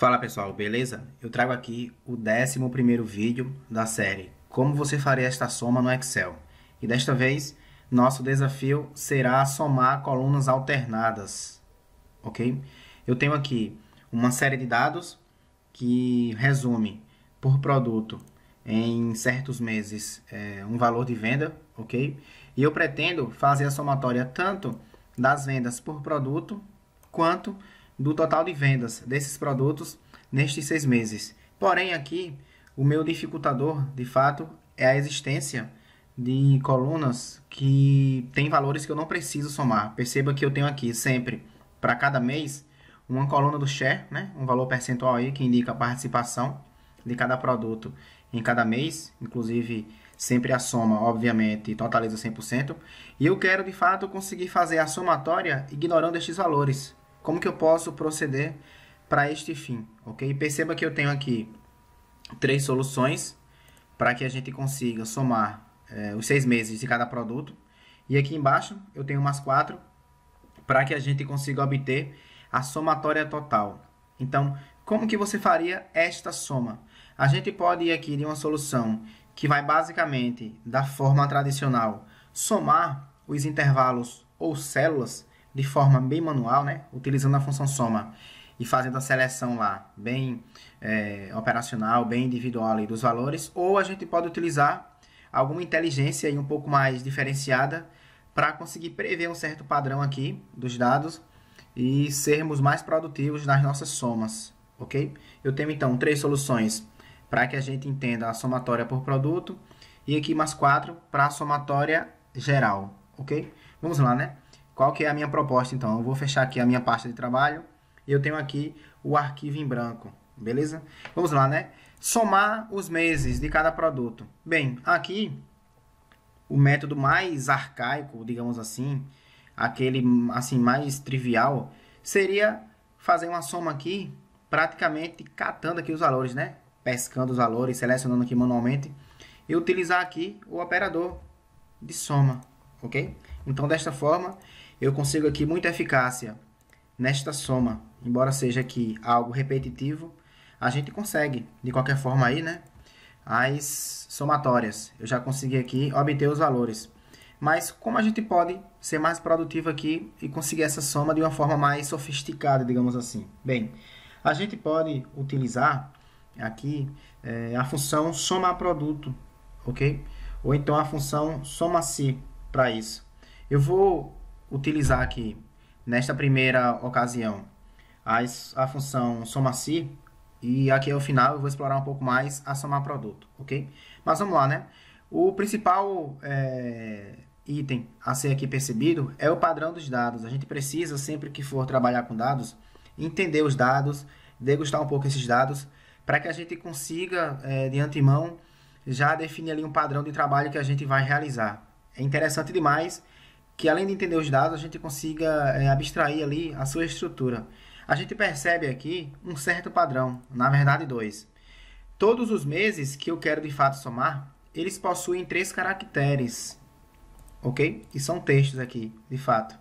Fala pessoal, beleza? Eu trago aqui o 11º vídeo da série Como você faria esta soma no Excel. E desta vez, nosso desafio será somar colunas alternadas, ok? Eu tenho aqui uma série de dados que resume por produto em certos meses um valor de venda, ok? E eu pretendo fazer a somatória tanto das vendas por produto quanto do total de vendas desses produtos nestes 6 meses. Porém, aqui, o meu dificultador, de fato, é a existência de colunas que têm valores que eu não preciso somar. Perceba que eu tenho aqui sempre, para cada mês, uma coluna do share, né? Um valor percentual aí que indica a participação de cada produto em cada mês, inclusive sempre a soma, obviamente, totaliza 100%. E eu quero, de fato, conseguir fazer a somatória ignorando estes valores. Como que eu posso proceder para este fim, ok? Perceba que eu tenho aqui 3 soluções para que a gente consiga somar os 6 meses de cada produto. E aqui embaixo eu tenho umas 4 para que a gente consiga obter a somatória total. Então, como que você faria esta soma? A gente pode ir aqui de uma solução que vai basicamente, da forma tradicional, somar os intervalos ou células de forma bem manual, né? Utilizando a função soma e fazendo a seleção lá, bem operacional, bem individual ali dos valores, ou a gente pode utilizar alguma inteligência aí um pouco mais diferenciada para conseguir prever um certo padrão aqui dos dados e sermos mais produtivos nas nossas somas, ok? Eu tenho então 3 soluções para que a gente entenda a somatória por produto e aqui mais 4 para a somatória geral, ok? Vamos lá, né? Qual que é a minha proposta, então? Eu vou fechar aqui a minha pasta de trabalho e eu tenho aqui o arquivo em branco, beleza? Vamos lá, né? Somar os meses de cada produto. Bem, aqui, o método mais arcaico, digamos assim, aquele assim mais trivial, seria fazer uma soma aqui, praticamente catando aqui os valores, né? Pescando os valores, selecionando aqui manualmente e utilizar aqui o operador de soma, ok? Então, desta forma, eu consigo aqui muita eficácia nesta soma. Embora seja aqui algo repetitivo, a gente consegue, de qualquer forma aí, né? As somatórias. Eu já consegui aqui obter os valores. Mas como a gente pode ser mais produtivo aqui e conseguir essa soma de uma forma mais sofisticada, digamos assim? Bem, a gente pode utilizar aqui a função somar produto, ok? Ou então a função soma-se para isso. Eu vou utilizar aqui, nesta primeira ocasião, a função soma-se, e aqui ao final eu vou explorar um pouco mais a somar produto, ok? Mas vamos lá, né? O principal item a ser aqui percebido é o padrão dos dados. A gente precisa, sempre que for trabalhar com dados, entender os dados, degustar um pouco esses dados, para que a gente consiga, de antemão, já definir ali um padrão de trabalho que a gente vai realizar. É interessante demais que, além de entender os dados, a gente consiga abstrair ali a sua estrutura. A gente percebe aqui um certo padrão, na verdade 2. Todos os meses que eu quero de fato somar, eles possuem 3 caracteres, ok? E são textos aqui, de fato.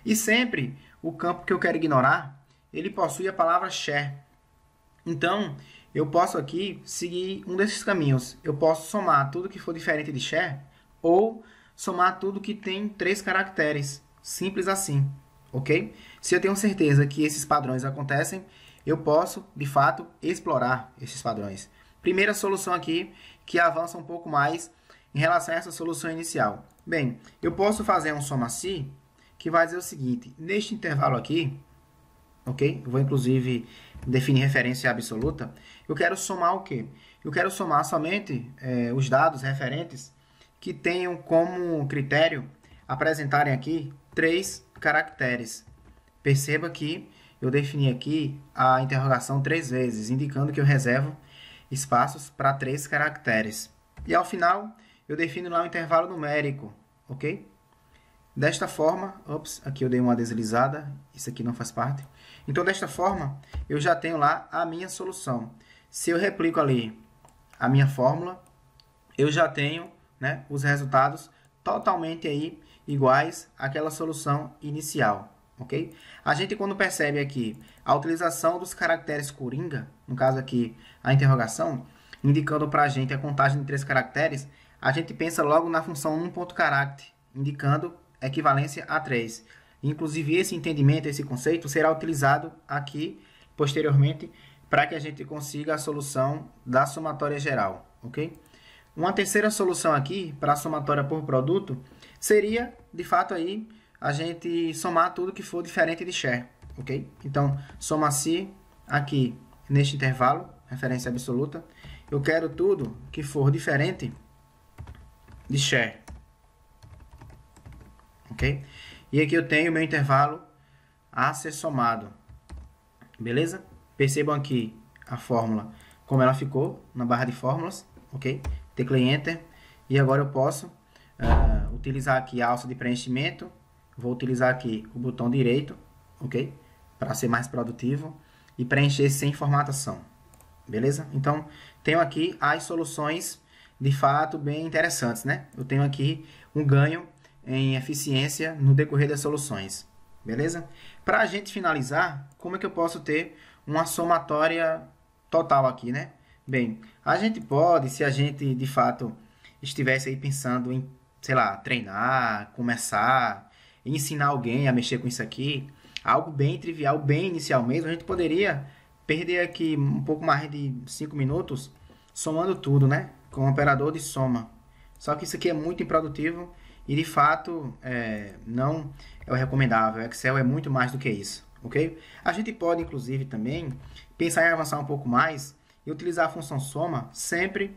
E sempre o campo que eu quero ignorar, ele possui a palavra share. Então, eu posso aqui seguir um desses caminhos. Eu posso somar tudo que for diferente de share ou somar tudo que tem 3 caracteres. Simples assim, ok? Se eu tenho certeza que esses padrões acontecem, eu posso, de fato, explorar esses padrões. Primeira solução aqui, que avança um pouco mais em relação a essa solução inicial. Bem, eu posso fazer um soma-se, que vai dizer o seguinte: neste intervalo aqui, ok? Eu vou, inclusive, definir referência absoluta. Eu quero somar o quê? Eu quero somar somente os dados referentes que tenham como critério apresentarem aqui 3 caracteres. Perceba que eu defini aqui a interrogação 3 vezes, indicando que eu reservo espaços para 3 caracteres. E ao final, eu defino lá um intervalo numérico, ok? Desta forma, aqui eu dei uma deslizada, isso aqui não faz parte. Então, desta forma, eu já tenho lá a minha solução. Se eu replico ali a minha fórmula, eu já tenho, né, os resultados totalmente aí iguais àquela solução inicial, ok? A gente, quando percebe aqui a utilização dos caracteres coringa, no caso aqui a interrogação, indicando para a gente a contagem de 3 caracteres, a gente pensa logo na função num.character, indicando equivalência a 3. Inclusive, esse entendimento, esse conceito, será utilizado aqui, posteriormente, para que a gente consiga a solução da somatória geral, ok? Uma terceira solução aqui, para a somatória por produto, seria, de fato, aí, a gente somar tudo que for diferente de share, ok? Então, soma-se aqui, neste intervalo, referência absoluta, eu quero tudo que for diferente de share, ok? E aqui eu tenho o meu intervalo a ser somado, beleza? Percebam aqui a fórmula, como ela ficou na barra de fórmulas, ok? Teclei Enter, e agora eu posso utilizar aqui a alça de preenchimento, vou utilizar aqui o botão direito, ok? Para ser mais produtivo, e preencher sem formatação, beleza? Então, tenho aqui as soluções, de fato, bem interessantes, né? Eu tenho aqui um ganho em eficiência no decorrer das soluções, beleza? Para a gente finalizar, como é que eu posso ter uma somatória total aqui, né? Bem, a gente pode, se a gente de fato estivesse aí pensando em, sei lá, treinar, começar, ensinar alguém a mexer com isso aqui, algo bem trivial, bem inicial mesmo, a gente poderia perder aqui um pouco mais de 5 minutos somando tudo, né? Com o operador de soma. Só que isso aqui é muito improdutivo e de fato não é o recomendável. O Excel é muito mais do que isso, ok? A gente pode inclusive também pensar em avançar um pouco mais e utilizar a função soma sempre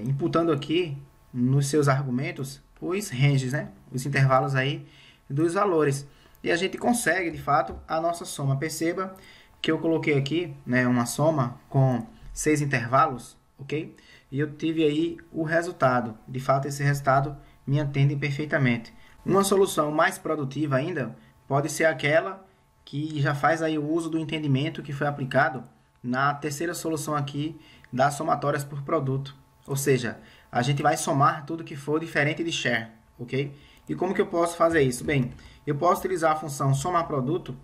imputando aqui nos seus argumentos os ranges, né? Os intervalos aí dos valores. E a gente consegue de fato a nossa soma. Perceba que eu coloquei aqui, né, uma soma com 6 intervalos, ok? E eu tive aí o resultado. De fato, esse resultado me atende perfeitamente. Uma solução mais produtiva ainda pode ser aquela que já faz aí o uso do entendimento que foi aplicado na terceira solução aqui das somatórias por produto. Ou seja, a gente vai somar tudo que for diferente de share, ok? E como que eu posso fazer isso? Bem, eu posso utilizar a função somar produto,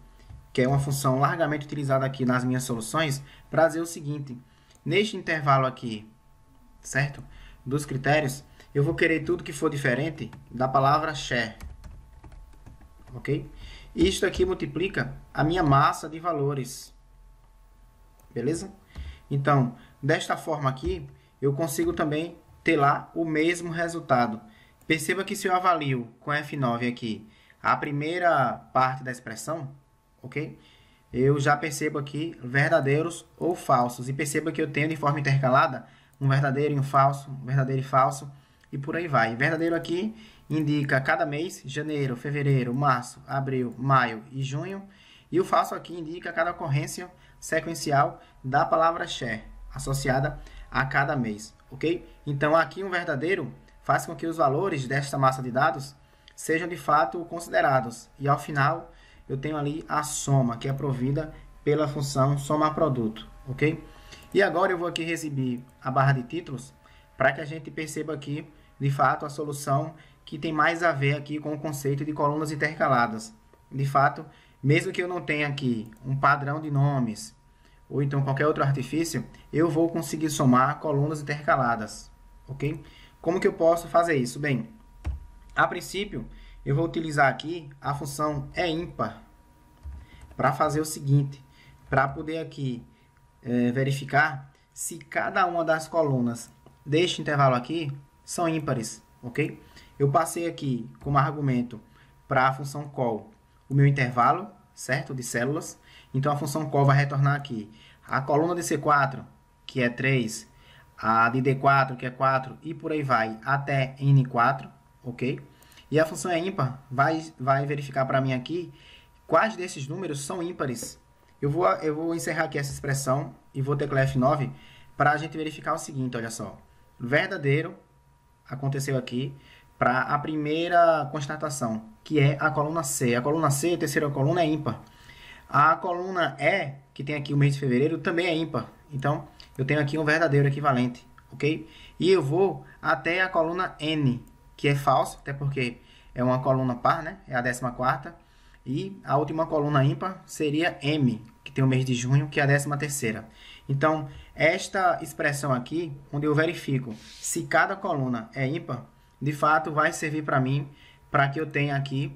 que é uma função largamente utilizada aqui nas minhas soluções, para dizer o seguinte: neste intervalo aqui, certo? Dos critérios, eu vou querer tudo que for diferente da palavra share, ok? Isto aqui multiplica a minha massa de valores, beleza? Então, desta forma aqui, eu consigo também ter lá o mesmo resultado. Perceba que se eu avalio com F9 aqui a primeira parte da expressão, ok? Eu já percebo aqui verdadeiros ou falsos. E perceba que eu tenho de forma intercalada um verdadeiro e um verdadeiro e falso, e por aí vai. Verdadeiro aqui indica cada mês, janeiro, fevereiro, março, abril, maio e junho. E o falso aqui indica cada ocorrência sequencial da palavra share, associada a cada mês, ok? Então, aqui um verdadeiro faz com que os valores desta massa de dados sejam de fato considerados. E ao final, eu tenho ali a soma, que é provida pela função somar produto, ok? E agora eu vou aqui exibir a barra de títulos para que a gente perceba aqui, de fato, a solução que tem mais a ver aqui com o conceito de colunas intercaladas. De fato, mesmo que eu não tenha aqui um padrão de nomes ou então qualquer outro artifício, eu vou conseguir somar colunas intercaladas, ok? Como que eu posso fazer isso? Bem, a princípio, eu vou utilizar aqui a função ímpar para fazer o seguinte, para poder aqui verificar se cada uma das colunas deste intervalo aqui são ímpares, ok? Eu passei aqui como argumento para a função call o meu intervalo, certo? De células. Então, a função call vai retornar aqui a coluna de C4, que é 3, a de D4, que é 4, e por aí vai, até N4, ok? E a função ímpar vai verificar para mim aqui quais desses números são ímpares. Eu vou encerrar aqui essa expressão e vou teclar F9 para a gente verificar o seguinte, olha só. Verdadeiro aconteceu aqui para a primeira constatação, que é a coluna C. A coluna C, a terceira coluna, é ímpar. A coluna E, que tem aqui o mês de fevereiro, também é ímpar. Então, eu tenho aqui um verdadeiro equivalente, ok? E eu vou até a coluna N, que é falso, até porque é uma coluna par, né? É a 14ª. E a última coluna ímpar seria M, que tem o mês de junho, que é a 13ª. Então, esta expressão aqui, onde eu verifico se cada coluna é ímpar, de fato vai servir para mim, para que eu tenha aqui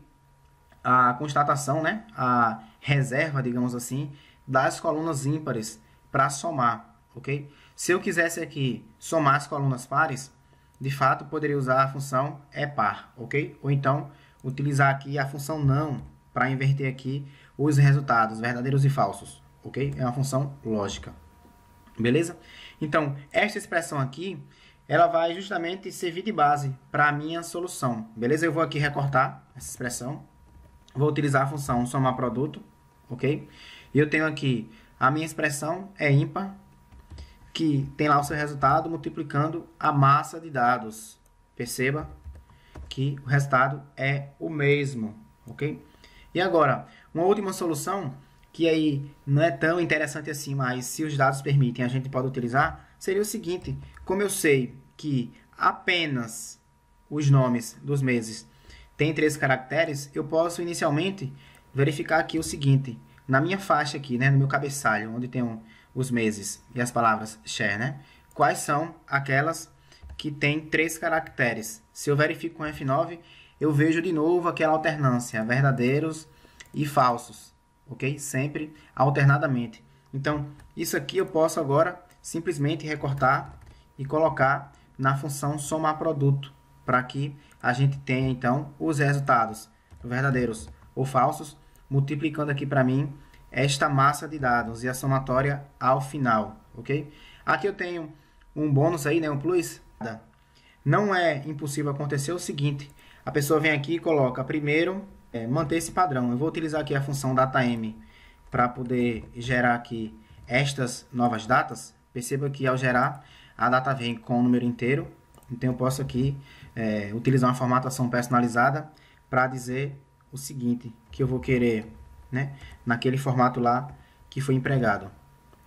a constatação, né? A reserva, digamos assim, das colunas ímpares para somar, ok? Se eu quisesse aqui somar as colunas pares, de fato, poderia usar a função EPAR, ok? Ou então, utilizar aqui a função NÃO para inverter aqui os resultados, verdadeiros e falsos, ok? É uma função lógica, beleza? Então, esta expressão aqui, ela vai justamente servir de base para a minha solução, beleza? Eu vou aqui recortar essa expressão, vou utilizar a função somar produto, ok? E eu tenho aqui, a minha expressão é ímpar, que tem lá o seu resultado multiplicando a massa de dados. Perceba que o resultado é o mesmo, ok? E agora, uma última solução, que aí não é tão interessante assim, mas se os dados permitem, a gente pode utilizar, seria o seguinte: como eu sei que apenas os nomes dos meses têm 3 caracteres, eu posso inicialmente verificar aqui o seguinte: na minha faixa aqui, né, no meu cabeçalho, onde tem os meses e as palavras share, né, quais são aquelas que têm 3 caracteres? Se eu verifico com F9, eu vejo de novo aquela alternância, verdadeiros e falsos, ok? Sempre alternadamente. Então, isso aqui eu posso agora simplesmente recortar e colocar na função somar produto, para que a gente tenha, então, os resultados verdadeiros ou falsos, multiplicando aqui para mim esta massa de dados e a somatória ao final, ok? Aqui eu tenho um bônus aí, né, um plus. Não é impossível acontecer o seguinte: a pessoa vem aqui e coloca primeiro, manter esse padrão. Eu vou utilizar aqui a função data_m para poder gerar aqui estas novas datas. Perceba que ao gerar, a data vem com o número inteiro. Então eu posso aqui utilizar uma formatação personalizada para dizer o seguinte, que eu vou querer, né, naquele formato lá que foi empregado.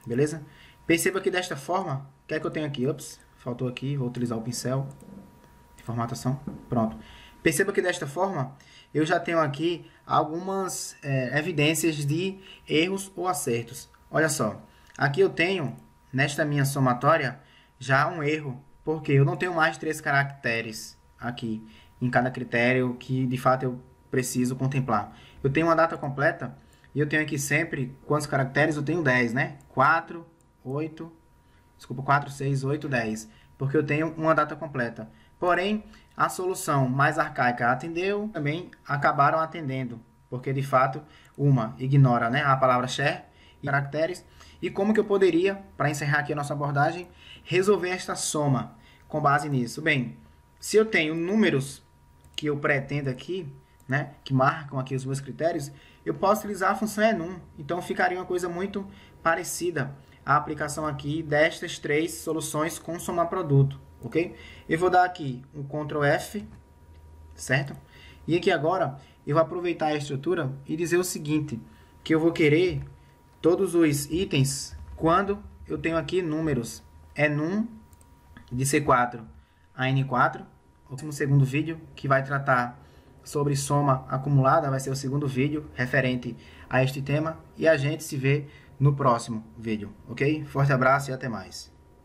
Beleza? Perceba que desta forma, o que é que eu tenho aqui? Ops, faltou aqui, vou utilizar o pincel de formatação. Pronto. Perceba que desta forma, eu já tenho aqui algumas evidências de erros ou acertos. Olha só, aqui eu tenho, nesta minha somatória, já um erro, porque eu não tenho mais de 3 caracteres aqui em cada critério que de fato eu preciso contemplar. Eu tenho uma data completa e eu tenho aqui sempre quantos caracteres? Eu tenho 10, né? 4, 6, 8, 10. Porque eu tenho uma data completa. Porém, a solução mais arcaica atendeu, também acabaram atendendo. Porque, de fato, uma ignora, né, a palavra share e caracteres. E como que eu poderia, para encerrar aqui a nossa abordagem, resolver esta soma com base nisso? Bem, se eu tenho números que eu pretendo aqui, né, que marcam aqui os meus critérios, eu posso utilizar a função enum. Então, ficaria uma coisa muito parecida à aplicação aqui destas 3 soluções com somar produto, ok? Eu vou dar aqui um Ctrl F, certo? E aqui agora, eu vou aproveitar a estrutura e dizer o seguinte, que eu vou querer todos os itens quando eu tenho aqui números. Enum de C4 a N4, no segundo vídeo, que vai tratar sobre soma acumulada, vai ser o segundo vídeo referente a este tema, e a gente se vê no próximo vídeo, ok? Forte abraço e até mais.